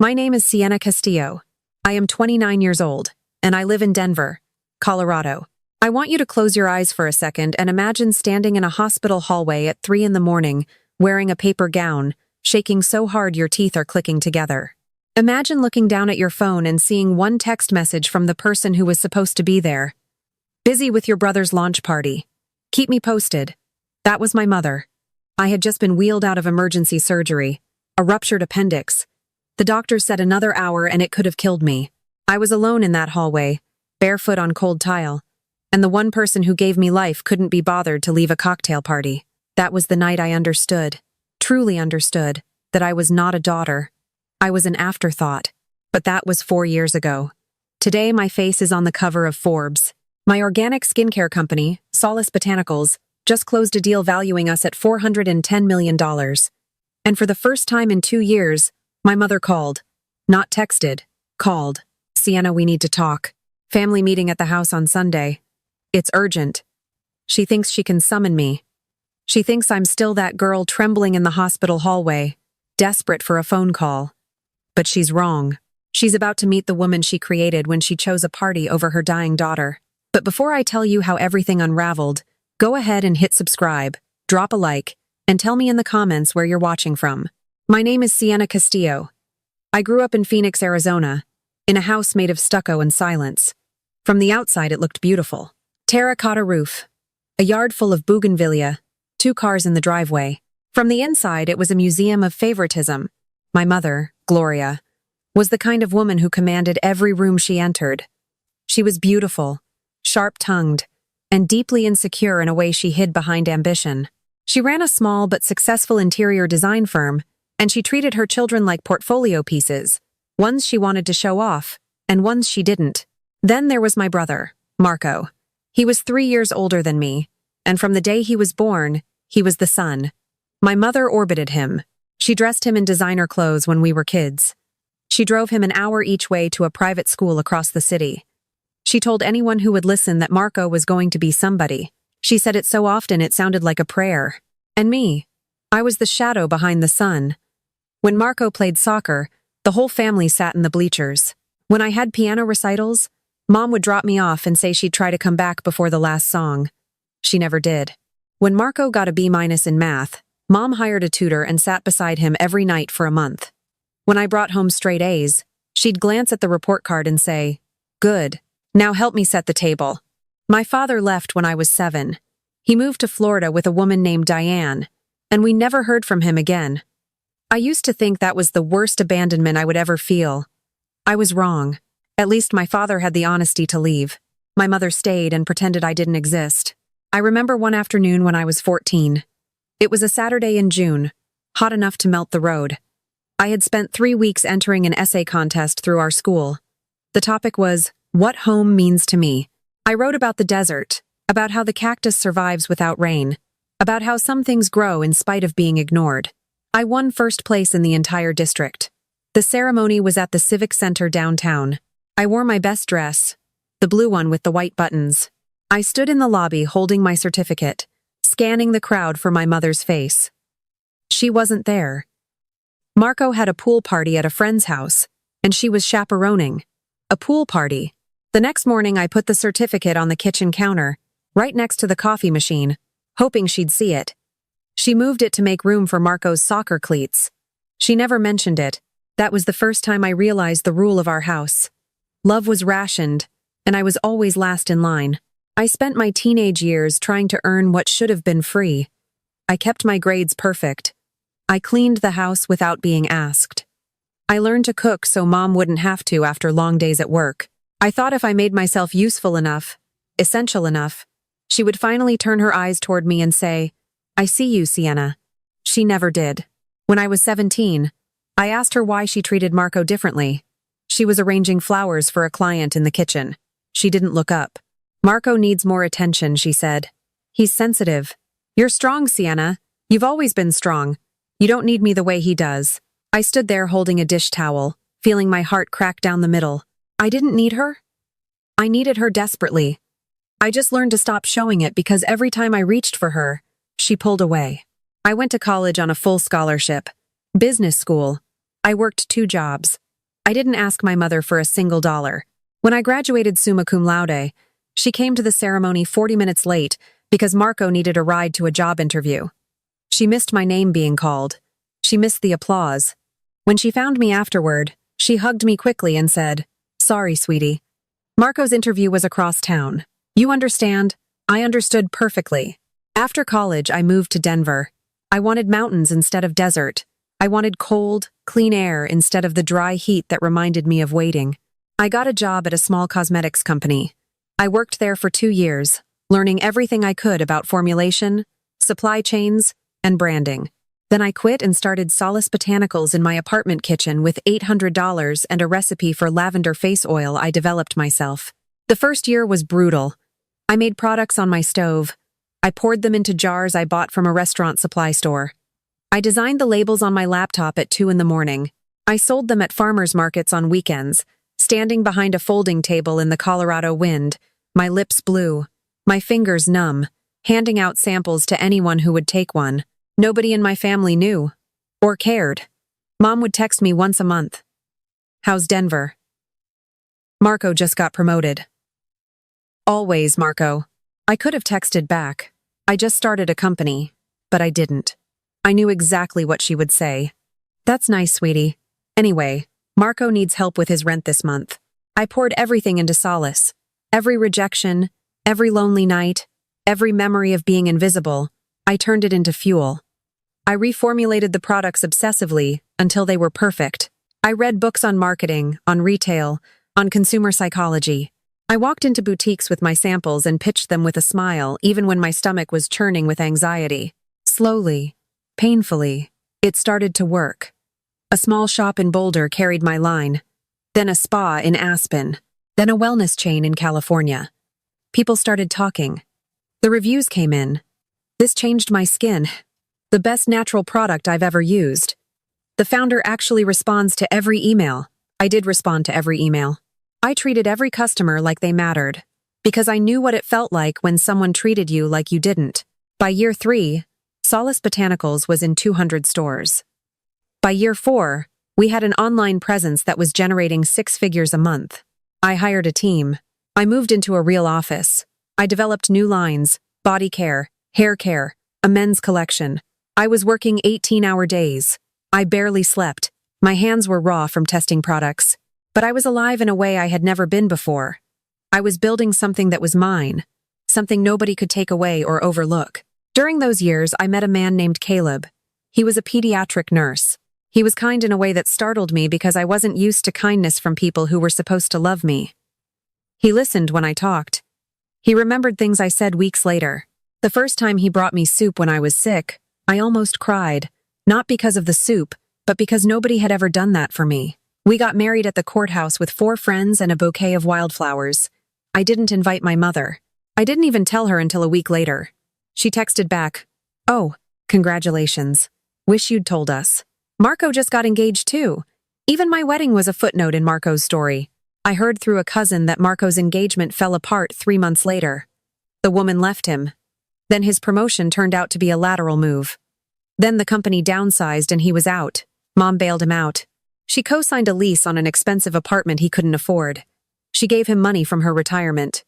My name is Sienna Castillo. I am 29 years old, and I live in Denver, Colorado. I want you to close your eyes for a second and imagine standing in a hospital hallway at 3 in the morning, wearing a paper gown, shaking so hard your teeth are clicking together. Imagine looking down at your phone and seeing one text message from the person who was supposed to be there. Busy with your brother's launch party. Keep me posted. That was my mother. I had just been wheeled out of emergency surgery, a ruptured appendix. The doctors said another hour and it could have killed me. I was alone in that hallway, barefoot on cold tile, and the one person who gave me life couldn't be bothered to leave a cocktail party. That was the night I understood, truly understood, that I was not a daughter. I was an afterthought. But that was 4 years ago. Today my face is on the cover of Forbes. My organic skincare company, Solace Botanicals, just closed a deal valuing us at $410 million. And for the first time in 2 years, my mother called. Not texted. Called. Sienna, we need to talk. Family meeting at the house on Sunday. It's urgent. She thinks she can summon me. She thinks I'm still that girl trembling in the hospital hallway, desperate for a phone call. But she's wrong. She's about to meet the woman she created when she chose a party over her dying daughter. But before I tell you how everything unraveled, go ahead and hit subscribe, drop a like, and tell me in the comments where you're watching from. My name is Sienna Castillo. I grew up in Phoenix, Arizona, in a house made of stucco and silence. From the outside, it looked beautiful. Terracotta roof, a yard full of bougainvillea, 2 cars in the driveway. From the inside, it was a museum of favoritism. My mother, Gloria, was the kind of woman who commanded every room she entered. She was beautiful, sharp-tongued, and deeply insecure in a way she hid behind ambition. She ran a small but successful interior design firm, and she treated her children like portfolio pieces, ones she wanted to show off, and ones she didn't. Then there was my brother, Marco. He was 3 years older than me, and from the day he was born, he was the sun. My mother orbited him. She dressed him in designer clothes when we were kids. She drove him an hour each way to a private school across the city. She told anyone who would listen that Marco was going to be somebody. She said it so often it sounded like a prayer. And me, I was the shadow behind the sun. When Marco played soccer, the whole family sat in the bleachers. When I had piano recitals, Mom would drop me off and say she'd try to come back before the last song. She never did. When Marco got a B- in math, Mom hired a tutor and sat beside him every night for a month. When I brought home straight A's, she'd glance at the report card and say, "Good. Now help me set the table." My father left when I was 7. He moved to Florida with a woman named Diane, and we never heard from him again. I used to think that was the worst abandonment I would ever feel. I was wrong. At least my father had the honesty to leave. My mother stayed and pretended I didn't exist. I remember one afternoon when I was 14. It was a Saturday in June, hot enough to melt the road. I had spent 3 weeks entering an essay contest through our school. The topic was, "What home means to me." I wrote about the desert, about how the cactus survives without rain, about how some things grow in spite of being ignored. I won first place in the entire district. The ceremony was at the Civic Center downtown. I wore my best dress, the blue one with the white buttons. I stood in the lobby holding my certificate, scanning the crowd for my mother's face. She wasn't there. Marco had a pool party at a friend's house, and she was chaperoning. A pool party. The next morning I put the certificate on the kitchen counter, right next to the coffee machine, hoping she'd see it. She moved it to make room for Marco's soccer cleats. She never mentioned it. That was the first time I realized the rule of our house. Love was rationed, and I was always last in line. I spent my teenage years trying to earn what should have been free. I kept my grades perfect. I cleaned the house without being asked. I learned to cook so Mom wouldn't have to after long days at work. I thought if I made myself useful enough, essential enough, she would finally turn her eyes toward me and say, "I see you, Sienna." She never did. When I was 17, I asked her why she treated Marco differently. She was arranging flowers for a client in the kitchen. She didn't look up. "Marco needs more attention," she said. "He's sensitive. You're strong, Sienna. You've always been strong. You don't need me the way he does." I stood there holding a dish towel, feeling my heart crack down the middle. I didn't need her. I needed her desperately. I just learned to stop showing it because every time I reached for her, she pulled away. I went to college on a full scholarship. Business school. I worked 2 jobs. I didn't ask my mother for a single dollar. When I graduated summa cum laude, she came to the ceremony 40 minutes late because Marco needed a ride to a job interview. She missed my name being called. She missed the applause. When she found me afterward, she hugged me quickly and said, "Sorry, sweetie. Marco's interview was across town. You understand?" I understood perfectly. After college, I moved to Denver. I wanted mountains instead of desert. I wanted cold, clean air instead of the dry heat that reminded me of waiting. I got a job at a small cosmetics company. I worked there for 2 years, learning everything I could about formulation, supply chains, and branding. Then I quit and started Solace Botanicals in my apartment kitchen with $800 and a recipe for lavender face oil I developed myself. The first year was brutal. I made products on my stove. I poured them into jars I bought from a restaurant supply store. I designed the labels on my laptop at 2 in the morning. I sold them at farmers markets on weekends, standing behind a folding table in the Colorado wind, my lips blue, my fingers numb, handing out samples to anyone who would take one. Nobody in my family knew or cared. Mom would text me once a month. "How's Denver?" "Marco just got promoted." Always, Marco. I could have texted back. I just started a company, but I didn't. I knew exactly what she would say. "That's nice, sweetie. Anyway, Marco needs help with his rent this month." I poured everything into Solace. Every rejection, every lonely night, every memory of being invisible, I turned it into fuel. I reformulated the products obsessively until they were perfect. I read books on marketing, on retail, on consumer psychology. I walked into boutiques with my samples and pitched them with a smile, even when my stomach was churning with anxiety. Slowly, painfully, it started to work. A small shop in Boulder carried my line, then a spa in Aspen, then a wellness chain in California. People started talking. The reviews came in. This changed my skin. The best natural product I've ever used. The founder actually responds to every email. I did respond to every email. I treated every customer like they mattered, because I knew what it felt like when someone treated you like you didn't. By year 3, Solace Botanicals was in 200 stores. By year 4, we had an online presence that was generating 6 figures a month. I hired a team. I moved into a real office. I developed new lines, body care, hair care, a men's collection. I was working 18-hour days. I barely slept. My hands were raw from testing products. But I was alive in a way I had never been before. I was building something that was mine, something nobody could take away or overlook. During those years, I met a man named Caleb. He was a pediatric nurse. He was kind in a way that startled me because I wasn't used to kindness from people who were supposed to love me. He listened when I talked. He remembered things I said weeks later. The first time he brought me soup when I was sick, I almost cried, not because of the soup, but because nobody had ever done that for me. We got married at the courthouse with 4 friends and a bouquet of wildflowers. I didn't invite my mother. I didn't even tell her until a week later. She texted back, "Oh, congratulations. Wish you'd told us." Marco just got engaged too. Even my wedding was a footnote in Marco's story. I heard through a cousin that Marco's engagement fell apart 3 months later. The woman left him. Then his promotion turned out to be a lateral move. Then the company downsized and he was out. Mom bailed him out. She co-signed a lease on an expensive apartment he couldn't afford. She gave him money from her retirement.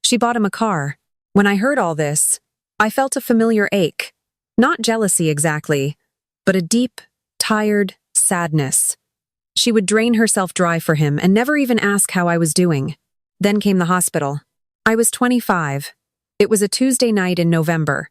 She bought him a car. When I heard all this, I felt a familiar ache. Not jealousy exactly, but a deep, tired sadness. She would drain herself dry for him and never even ask how I was doing. Then came the hospital. I was 25. It was a Tuesday night in November.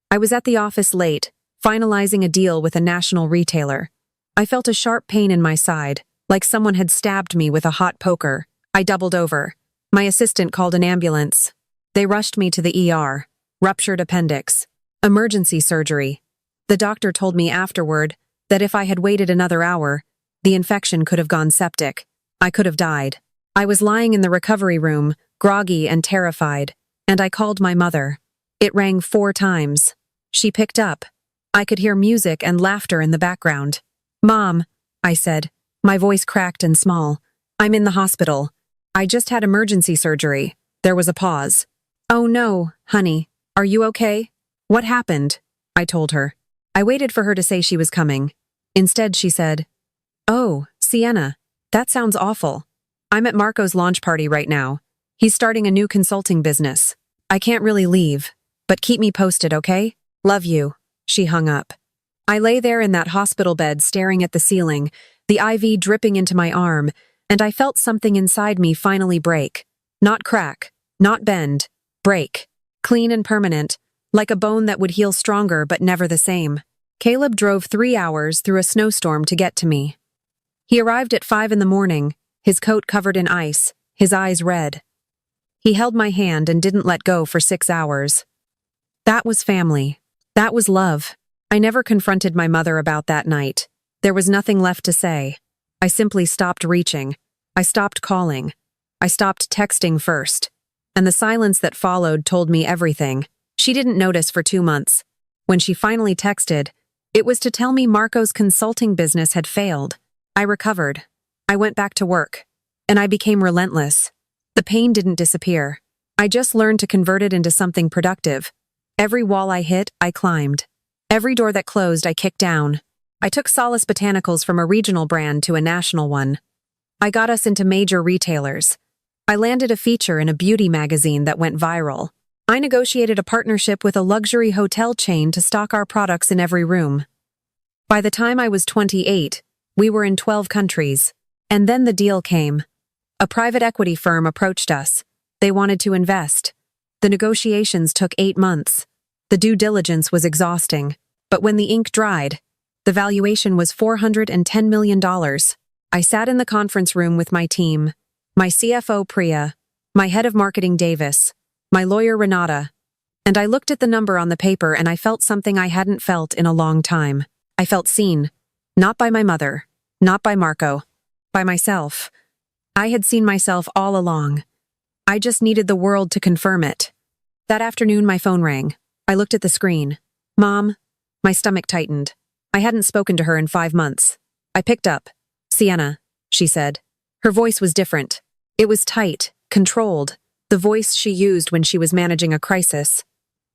I was at the office late, finalizing a deal with a national retailer. I felt a sharp pain in my side, like someone had stabbed me with a hot poker. I doubled over. My assistant called an ambulance. They rushed me to the ER. Ruptured appendix. Emergency surgery. The doctor told me afterward that if I had waited another hour, the infection could have gone septic. I could have died. I was lying in the recovery room, groggy and terrified, and I called my mother. It rang 4 times. She picked up. I could hear music and laughter in the background. "Mom," I said, my voice cracked and small. "I'm in the hospital. I just had emergency surgery." There was a pause. "Oh no, honey. Are you okay?" "What happened?" I told her. I waited for her to say she was coming. Instead, she said, "Oh, Sienna, That sounds awful. I'm at Marco's launch party right now. He's starting a new consulting business. I can't really leave, but keep me posted, okay? Love you." She hung up. I lay there in that hospital bed staring at the ceiling, the IV dripping into my arm, and I felt something inside me finally break. Not crack, not bend, break. Clean and permanent, like a bone that would heal stronger but never the same. Caleb drove 3 hours through a snowstorm to get to me. He arrived at 5 in the morning, his coat covered in ice, his eyes red. He held my hand and didn't let go for 6 hours. That was family. That was love. I never confronted my mother about that night. There was nothing left to say. I simply stopped reaching. I stopped calling. I stopped texting first. And the silence that followed told me everything. She didn't notice for 2 months. When she finally texted, it was to tell me Marco's consulting business had failed. I recovered. I went back to work. And I became relentless. The pain didn't disappear. I just learned to convert it into something productive. Every wall I hit, I climbed. Every door that closed, I kicked down. I took Solace Botanicals from a regional brand to a national one. I got us into major retailers. I landed a feature in a beauty magazine that went viral. I negotiated a partnership with a luxury hotel chain to stock our products in every room. By the time I was 28, we were in 12 countries. And then the deal came. A private equity firm approached us. They wanted to invest. The negotiations took 8 months. The due diligence was exhausting. But when the ink dried, the valuation was $410 million. I sat in the conference room with my team, my CFO Priya, my head of marketing Davis, my lawyer Renata, and I looked at the number on the paper and I felt something I hadn't felt in a long time. I felt seen. Not by my mother, not by Marco, by myself. I had seen myself all along. I just needed the world to confirm it. That afternoon my phone rang. I looked at the screen. Mom. My stomach tightened. I hadn't spoken to her in 5 months. I picked up. Sienna, she said. Her voice was different. It was tight, controlled, the voice she used when she was managing a crisis.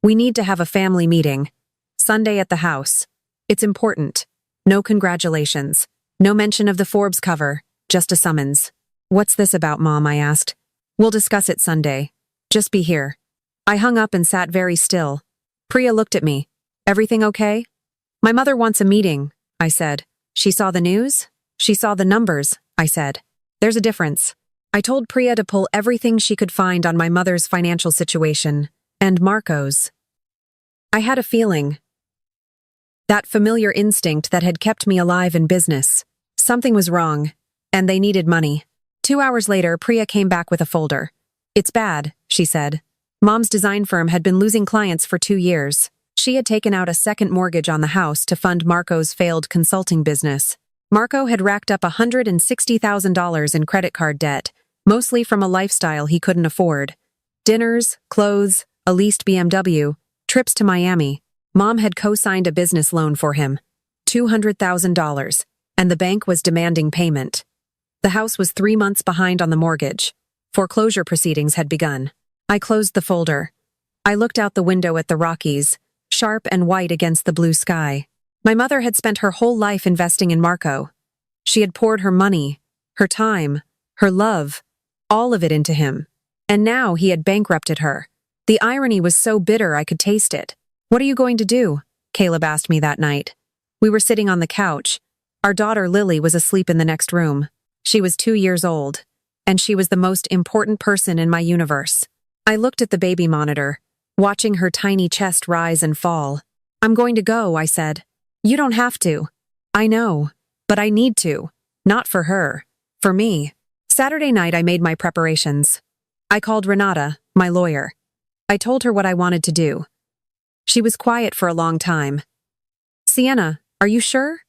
We need to have a family meeting. Sunday at the house. It's important. No congratulations. No mention of the Forbes cover, just a summons. What's this about, Mom? I asked. We'll discuss it Sunday. Just be here. I hung up and sat very still. Priya looked at me. Everything okay? My mother wants a meeting, I said. She saw the news? She saw the numbers, I said. There's a difference. I told Priya to pull everything she could find on my mother's financial situation, and Marco's. I had a feeling. That familiar instinct that had kept me alive in business. Something was wrong, and they needed money. 2 hours later, Priya came back with a folder. It's bad, she said. Mom's design firm had been losing clients for 2 years. She had taken out a second mortgage on the house to fund Marco's failed consulting business. Marco had racked up $160,000 in credit card debt, mostly from a lifestyle he couldn't afford. Dinners, clothes, a leased BMW, trips to Miami. Mom had co-signed a business loan for him, $200,000, and the bank was demanding payment. The house was 3 months behind on the mortgage. Foreclosure proceedings had begun. I closed the folder. I looked out the window at the Rockies, sharp and white against the blue sky. My mother had spent her whole life investing in Marco. She had poured her money, her time, her love, all of it into him. And now he had bankrupted her. The irony was so bitter I could taste it. What are you going to do? Caleb asked me that night. We were sitting on the couch. Our daughter Lily was asleep in the next room. She was 2 years old, and she was the most important person in my universe. I looked at the baby monitor, watching her tiny chest rise and fall. I'm going to go, I said. You don't have to. I know, but I need to. Not for her. For me. Saturday night I made my preparations. I called Renata, my lawyer. I told her what I wanted to do. She was quiet for a long time. Sienna, are you sure?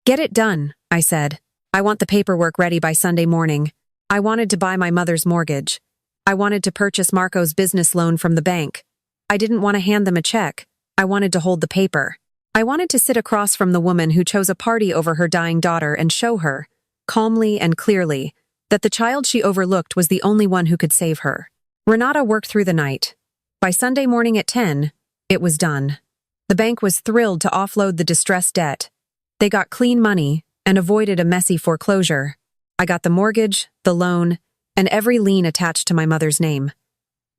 Get it done, I said. I want the paperwork ready by Sunday morning. I wanted to buy my mother's mortgage. I wanted to purchase Marco's business loan from the bank. I didn't want to hand them a check. I wanted to hold the paper. I wanted to sit across from the woman who chose a party over her dying daughter and show her, calmly and clearly, that the child she overlooked was the only one who could save her. Renata worked through the night. By Sunday morning at 10, it was done. The bank was thrilled to offload the distressed debt. They got clean money and avoided a messy foreclosure. I got the mortgage, the loan, and every lien attached to my mother's name.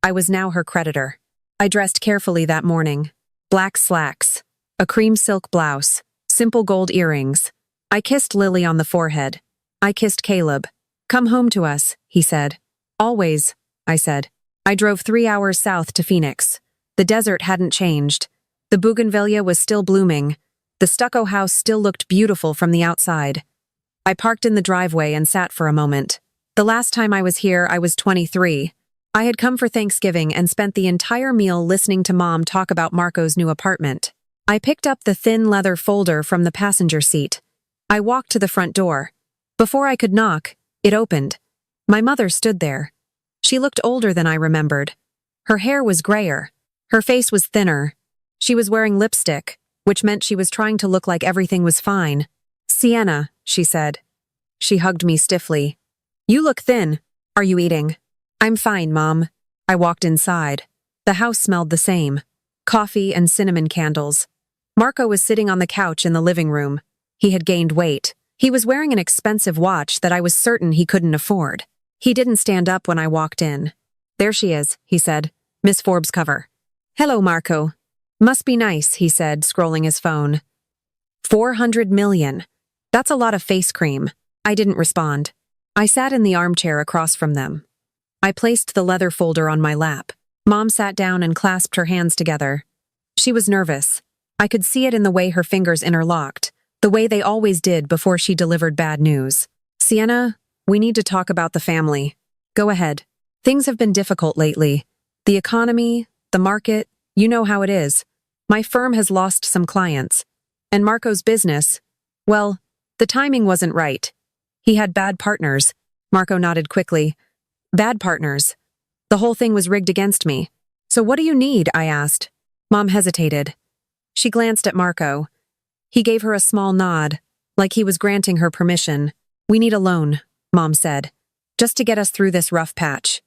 I was now her creditor. I dressed carefully that morning. Black slacks, a cream silk blouse, simple gold earrings. I kissed Lily on the forehead. I kissed Caleb. "Come home to us," he said. "Always," I said. I drove 3 hours south to Phoenix. The desert hadn't changed. The bougainvillea was still blooming. The stucco house still looked beautiful from the outside. I parked in the driveway and sat for a moment. The last time I was here, I was 23. I had come for Thanksgiving and spent the entire meal listening to Mom talk about Marco's new apartment. I picked up the thin leather folder from the passenger seat. I walked to the front door. Before I could knock, it opened. My mother stood there. She looked older than I remembered. Her hair was grayer. Her face was thinner. She was wearing lipstick, which meant she was trying to look like everything was fine. "Sienna," she said. She hugged me stiffly. "You look thin. Are you eating?" "I'm fine, Mom." I walked inside. The house smelled the same. Coffee and cinnamon candles. Marco was sitting on the couch in the living room. He had gained weight. He was wearing an expensive watch that I was certain he couldn't afford. He didn't stand up when I walked in. "There she is," he said. "Miss Forbes' cover." "Hello, Marco." "Must be nice," he said, scrolling his phone. 400 million. That's a lot of face cream. I didn't respond. I sat in the armchair across from them. I placed the leather folder on my lap. Mom sat down and clasped her hands together. She was nervous. I could see it in the way her fingers interlocked, the way they always did before she delivered bad news. "Sienna, we need to talk about the family." "Go ahead." "Things have been difficult lately. The economy, the market, you know how it is. My firm has lost some clients. And Marco's business, well, the timing wasn't right. He had bad partners." Marco nodded quickly. "Bad partners. The whole thing was rigged against me." "So what do you need?" I asked. Mom hesitated. She glanced at Marco. He gave her a small nod, like he was granting her permission. "We need a loan," Mom said, "just to get us through this rough patch.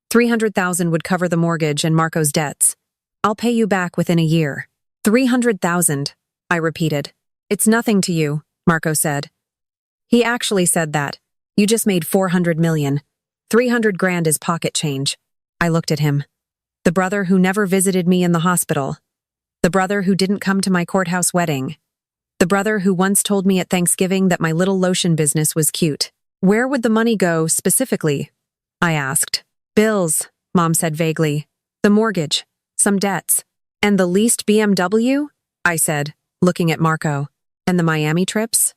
300,000 would cover the mortgage and Marco's debts. I'll pay you back within a year." 300,000, I repeated. "It's nothing to you," Marco said. He actually said that. "You just made 400 million. 300 grand is pocket change." I looked at him. The brother who never visited me in the hospital. The brother who didn't come to my courthouse wedding. The brother who once told me at Thanksgiving that my little lotion business was cute. "Where would the money go, specifically?" I asked. "Bills," Mom said vaguely. "The mortgage. Some debts." "And the leased BMW?" I said, looking at Marco. "And the Miami trips?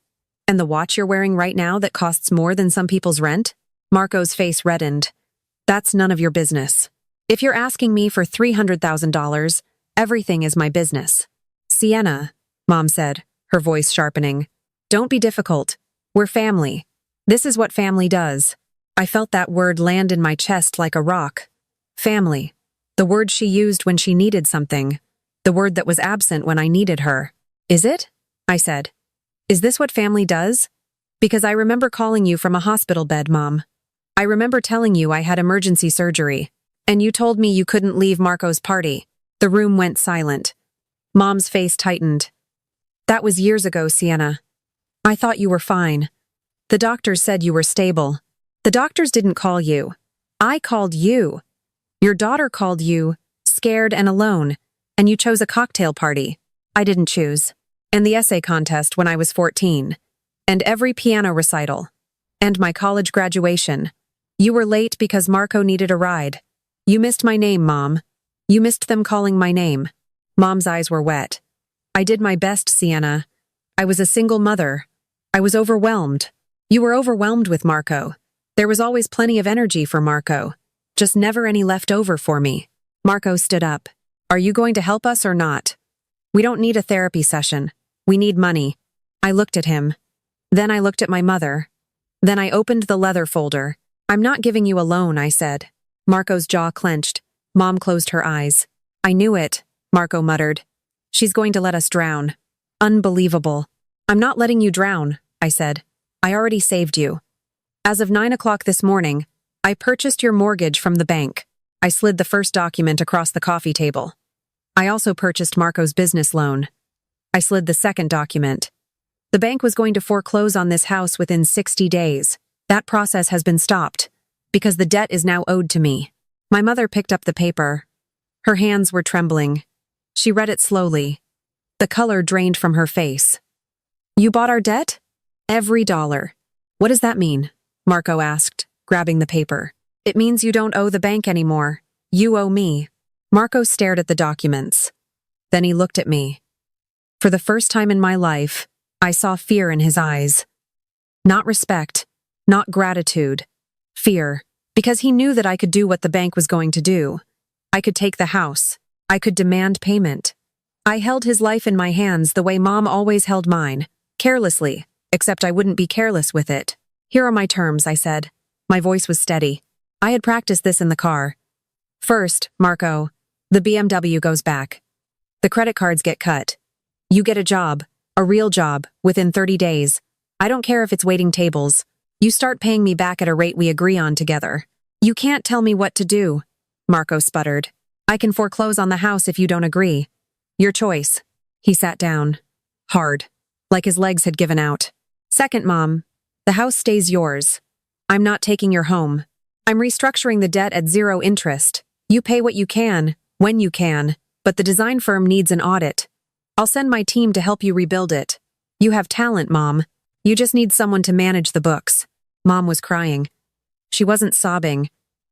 And the watch you're wearing right now that costs more than some people's rent?" Marco's face reddened. "That's none of your business. If you're asking me for $300,000, everything is my business." "Sienna," Mom said, her voice sharpening. "Don't be difficult. We're family. This is what family does." I felt that word land in my chest like a rock. Family. The word she used when she needed something. The word that was absent when I needed her. "Is it?" I said. "Is this what family does? Because I remember calling you from a hospital bed, Mom. I remember telling you I had emergency surgery. And you told me you couldn't leave Marco's party." The room went silent. Mom's face tightened. "That was years ago, Sienna. I thought you were fine. The doctors said you were stable. The doctors didn't call you. I called you. Your daughter called you, scared and alone, and you chose a cocktail party. I didn't choose. And the essay contest when I was 14. And every piano recital. And my college graduation. You were late because Marco needed a ride. You missed my name, Mom. You missed them calling my name." Mom's eyes were wet. "I did my best, Sienna. I was a single mother. I was overwhelmed. You were overwhelmed with Marco. There was always plenty of energy for Marco. Just never any left over for me." Marco stood up. "Are you going to help us or not?" "We don't need a therapy session. We need money." I looked at him. Then I looked at my mother. Then I opened the leather folder. "I'm not giving you a loan," I said. Marco's jaw clenched. Mom closed her eyes. "I knew it," Marco muttered. "She's going to let us drown. Unbelievable." "I'm not letting you drown," I said. "I already saved you. As of 9 o'clock this morning, I purchased your mortgage from the bank." I slid the first document across the coffee table. I also purchased Marco's business loan. I slid the second document. The bank was going to foreclose on this house within 60 days. That process has been stopped, because the debt is now owed to me. My mother picked up the paper. Her hands were trembling. She read it slowly. The color drained from her face. You bought our debt? Every dollar. What does that mean? Marco asked, grabbing the paper. It means you don't owe the bank anymore. You owe me. Marco stared at the documents. Then he looked at me. For the first time in my life, I saw fear in his eyes. Not respect, not gratitude. Fear, because he knew that I could do what the bank was going to do. I could take the house. I could demand payment. I held his life in my hands the way Mom always held mine, carelessly, except I wouldn't be careless with it. Here are my terms, I said. My voice was steady. I had practiced this in the car. First, Marco, the BMW goes back. The credit cards get cut. You get a job, a real job, within 30 days. I don't care if it's waiting tables. You start paying me back at a rate we agree on together. You can't tell me what to do, Marco sputtered. I can foreclose on the house if you don't agree. Your choice. He sat down. Hard. Like his legs had given out. Second, Mom, the house stays yours. I'm not taking your home. I'm restructuring the debt at 0 interest. You pay what you can, when you can, but the design firm needs an audit. I'll send my team to help you rebuild it. You have talent, Mom. You just need someone to manage the books. Mom was crying. She wasn't sobbing.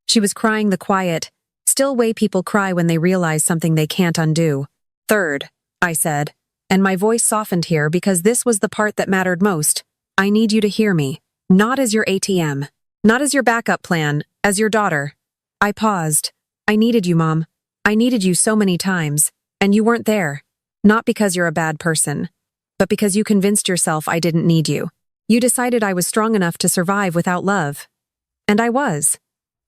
She was crying the quiet, still way people cry when they realize something they can't undo. Third, I said, and my voice softened here because this was the part that mattered most. I need you to hear me. Not as your ATM. Not as your backup plan, as your daughter. I paused. I needed you, Mom. I needed you so many times, and you weren't there. Not because you're a bad person, but because you convinced yourself I didn't need you. You decided I was strong enough to survive without love. And I was.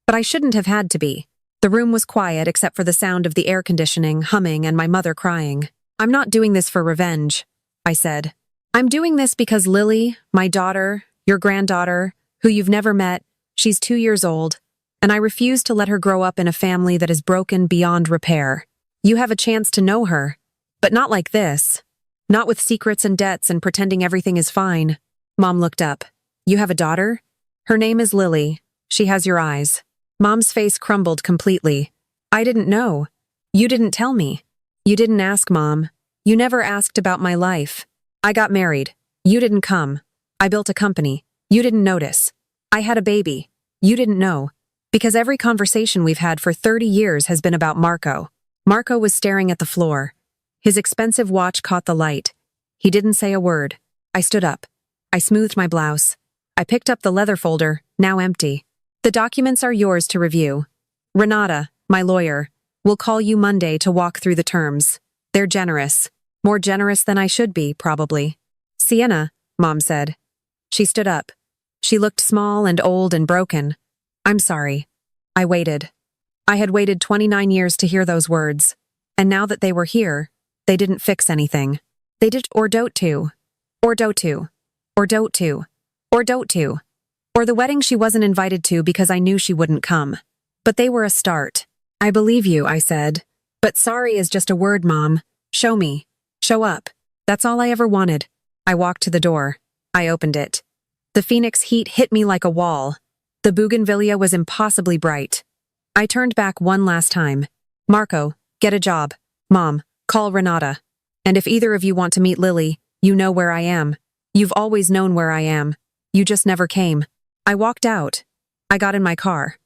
But I shouldn't have had to be. The room was quiet except for the sound of the air conditioning, humming, and my mother crying. I'm not doing this for revenge, I said. I'm doing this because Lily, my daughter, your granddaughter, who you've never met, she's 2 years old, and I refuse to let her grow up in a family that is broken beyond repair. You have a chance to know her, but not like this. Not with secrets and debts and pretending everything is fine. Mom looked up. You have a daughter? Her name is Lily. She has your eyes. Mom's face crumbled completely. I didn't know. You didn't tell me. You didn't ask, Mom. You never asked about my life. I got married. You didn't come. I built a company. You didn't notice. I had a baby. You didn't know. Because every conversation we've had for 30 years has been about Marco. Marco was staring at the floor. His expensive watch caught the light. He didn't say a word. I stood up. I smoothed my blouse. I picked up the leather folder, now empty. The documents are yours to review. Renata, my lawyer, will call you Monday to walk through the terms. They're generous. More generous than I should be, probably. Sienna, Mom said. She stood up. She looked small and old and broken. I'm sorry. I waited. I had waited 29 years to hear those words. And now that they were here, they didn't fix anything. They did or don't to. Or don't to. Or don't to. Or don't to. Or the wedding she wasn't invited to because I knew she wouldn't come. But they were a start. I believe you, I said. But sorry is just a word, Mom. Show me. Show up. That's all I ever wanted. I walked to the door. I opened it. The Phoenix heat hit me like a wall. The bougainvillea was impossibly bright. I turned back one last time. Marco, get a job. Mom, call Renata. And if either of you want to meet Lily, you know where I am. You've always known where I am. You just never came. I walked out. I got in my car.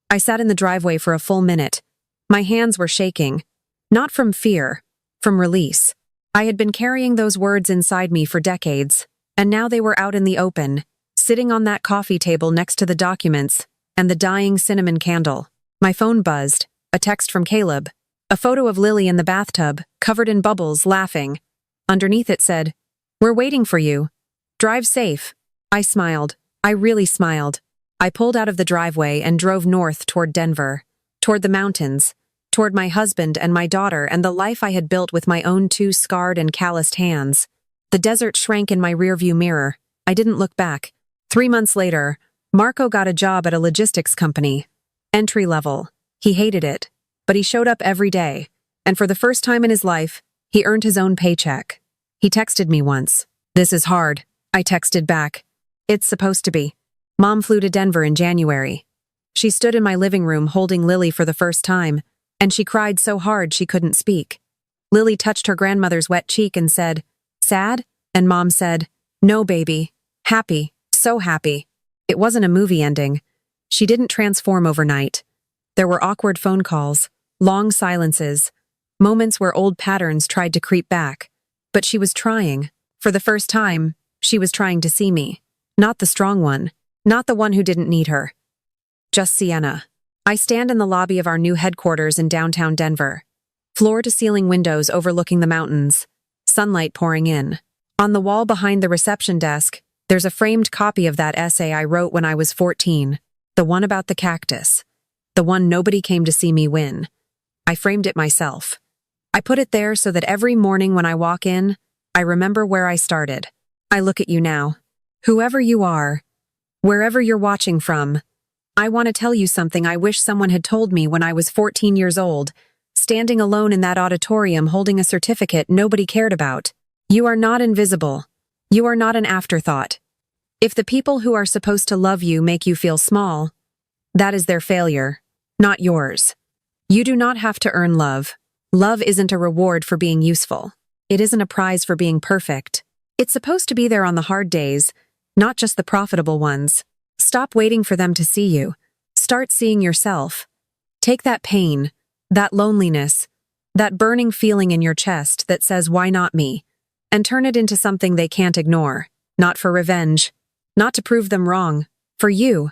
I sat in the driveway for a full minute. My hands were shaking. Not from fear, from release. I had been carrying those words inside me for decades, and now they were out in the open, sitting on that coffee table next to the documents and the dying cinnamon candle. My phone buzzed, a text from Caleb, a photo of Lily in the bathtub, covered in bubbles, laughing. Underneath it said, "We're waiting for you. Drive safe." I smiled. I really smiled. I pulled out of the driveway and drove north toward Denver, toward the mountains, toward my husband and my daughter and the life I had built with my own 2 scarred and calloused hands. The desert shrank in my rearview mirror. I didn't look back. 3 months later, Marco got a job at a logistics company. Entry level. He hated it, but he showed up every day, and for the first time in his life, he earned his own paycheck. He texted me once. "This is hard," I texted back. "It's supposed to be." Mom flew to Denver in January. She stood in my living room holding Lily for the first time, and she cried so hard she couldn't speak. Lily touched her grandmother's wet cheek and said, "Sad?" And Mom said, "No, baby. Happy. So happy." It wasn't a movie ending. She didn't transform overnight. There were awkward phone calls, long silences, moments where old patterns tried to creep back. But she was trying. For the first time, she was trying to see me. Not the strong one. Not the one who didn't need her. Just Sienna. I stand in the lobby of our new headquarters in downtown Denver. Floor-to-ceiling windows overlooking the mountains. Sunlight pouring in. On the wall behind the reception desk, there's a framed copy of that essay I wrote when I was 14. The one about the cactus. The one nobody came to see me win. I framed it myself. I put it there so that every morning when I walk in, I remember where I started. I look at you now. Whoever you are, wherever you're watching from, I want to tell you something I wish someone had told me when I was 14 years old, standing alone in that auditorium holding a certificate nobody cared about. You are not invisible. You are not an afterthought. If the people who are supposed to love you make you feel small, that is their failure, not yours. You do not have to earn love. Love isn't a reward for being useful. It isn't a prize for being perfect. It's supposed to be there on the hard days, not just the profitable ones. Stop waiting for them to see you. Start seeing yourself. Take that pain, that loneliness, that burning feeling in your chest that says, "Why not me?" and turn it into something they can't ignore. Not for revenge, not to prove them wrong, for you.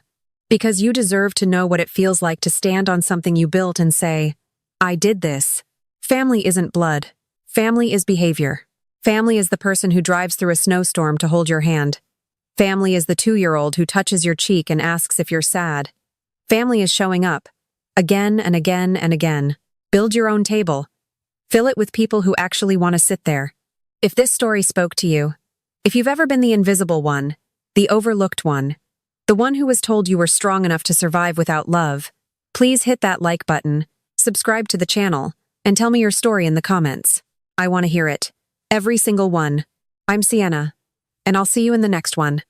Because you deserve to know what it feels like to stand on something you built and say, "I did this." Family isn't blood. Family is behavior. Family is the person who drives through a snowstorm to hold your hand. Family is the 2-year-old who touches your cheek and asks if you're sad. Family is showing up, again and again and again. Build your own table. Fill it with people who actually want to sit there. If this story spoke to you, if you've ever been the invisible one, the overlooked one, the one who was told you were strong enough to survive without love, please hit that like button, subscribe to the channel, and tell me your story in the comments. I want to hear it. Every single one. I'm Sienna, and I'll see you in the next one.